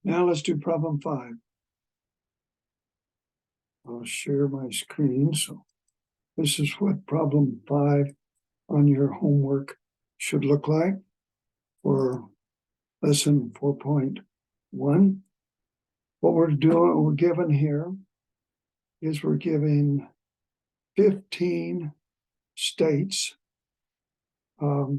Now let's do problem 5. I'll share my screen. So this is what problem 5 on your homework should look like for lesson 4.1. What we're doing, we're given here is we're giving 15 states, we're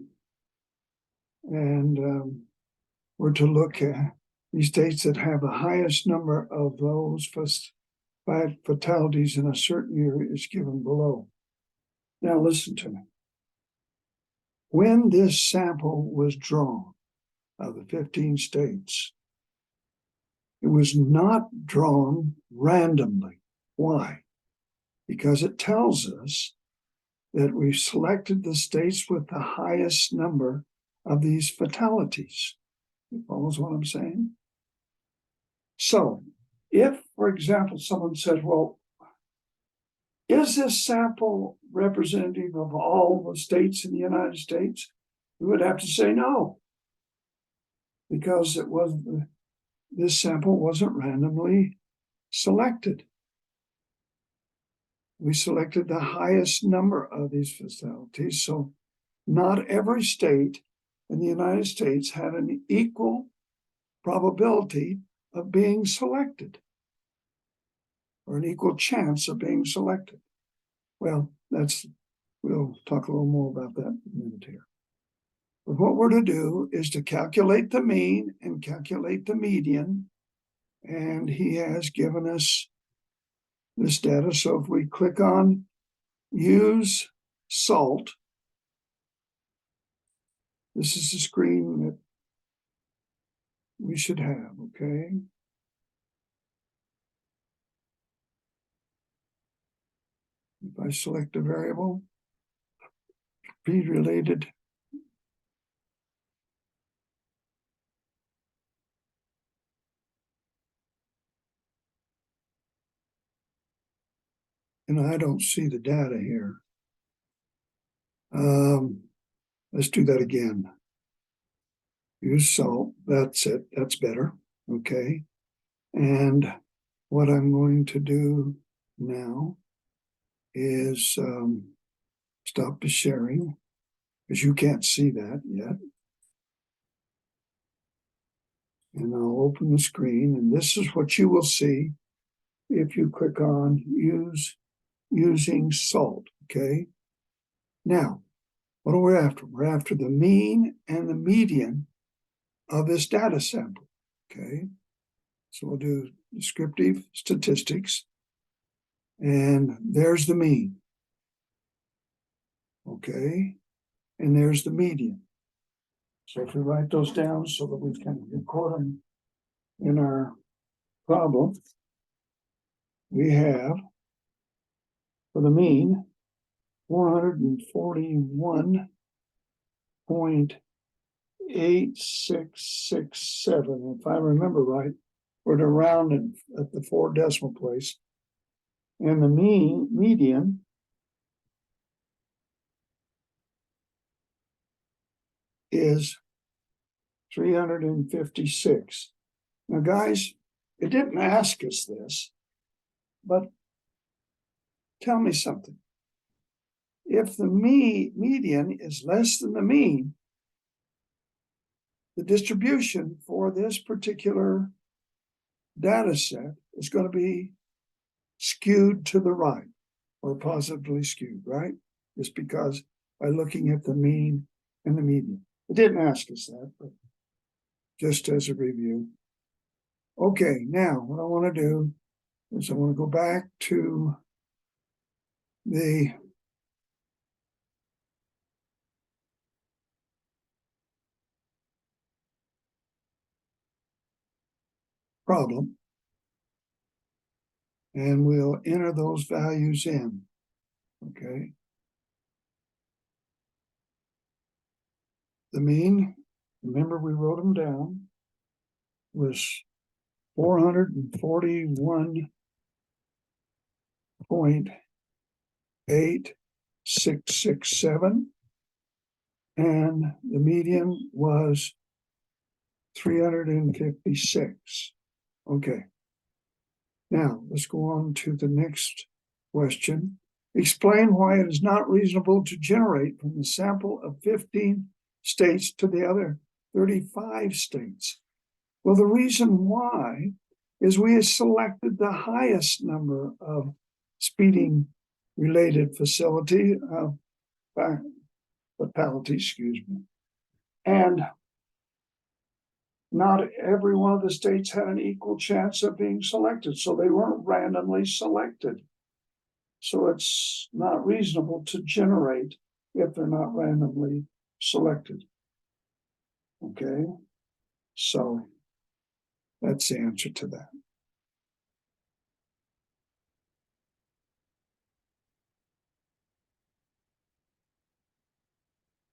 to look at these states that have the highest number of those fatalities in a certain year is given below. Now listen to me. When this sample was drawn of the 15 states, it was not drawn randomly. Why? Because it tells us that we selected the states with the highest number of these fatalities. You follow what I'm saying? So if, for example, someone says, well, is this sample representative of all the states in the United States? We would have to say no, because this sample wasn't randomly selected. We selected the highest number of these fatalities, so not every state in the United States had an equal probability of being selected, or an equal chance of being selected. Well, we'll talk a little more about that in a minute here. But what we're to do is to calculate the mean and calculate the median, and he has given us this data. So if we click on use SALT, this is the screen that we should have, okay? If I select a variable, speed-related, and I don't see the data here. Let's do that again. Use SALT, that's it, that's better, okay? And what I'm going to do now is stop the sharing, because you can't see that yet. And I'll open the screen, and this is what you will see if you click on using SALT, okay? Now, what are we after? We're after the mean and the median of this data sample, okay? So we'll do descriptive statistics, and there's the mean, okay? And there's the median. So if we write those down so that we can record them in our problem, we have, for the mean, 441.8667. If I remember right, we're to round it at the 4 decimal place. And the median is 356. Now, guys, it didn't ask us this, but tell me something. If the median is less than the mean, the distribution for this particular data set is going to be skewed to the right, or positively skewed, right? Just because by looking at the mean and the median. It didn't ask us that, but just as a review. Okay, now what I want to do is I want to go back to the problem, and we'll enter those values in, okay? The mean, remember we wrote them down, was 441.8667, and the median was 356. Okay. Now, let's go on to the next question. Explain why it is not reasonable to generate from the sample of 15 states to the other 35 states. Well, the reason why is we have selected the highest number of speeding related fatalities, and not every one of the states had an equal chance of being selected, so they weren't randomly selected. So it's not reasonable to generate if they're not randomly selected. Okay, so that's the answer to that.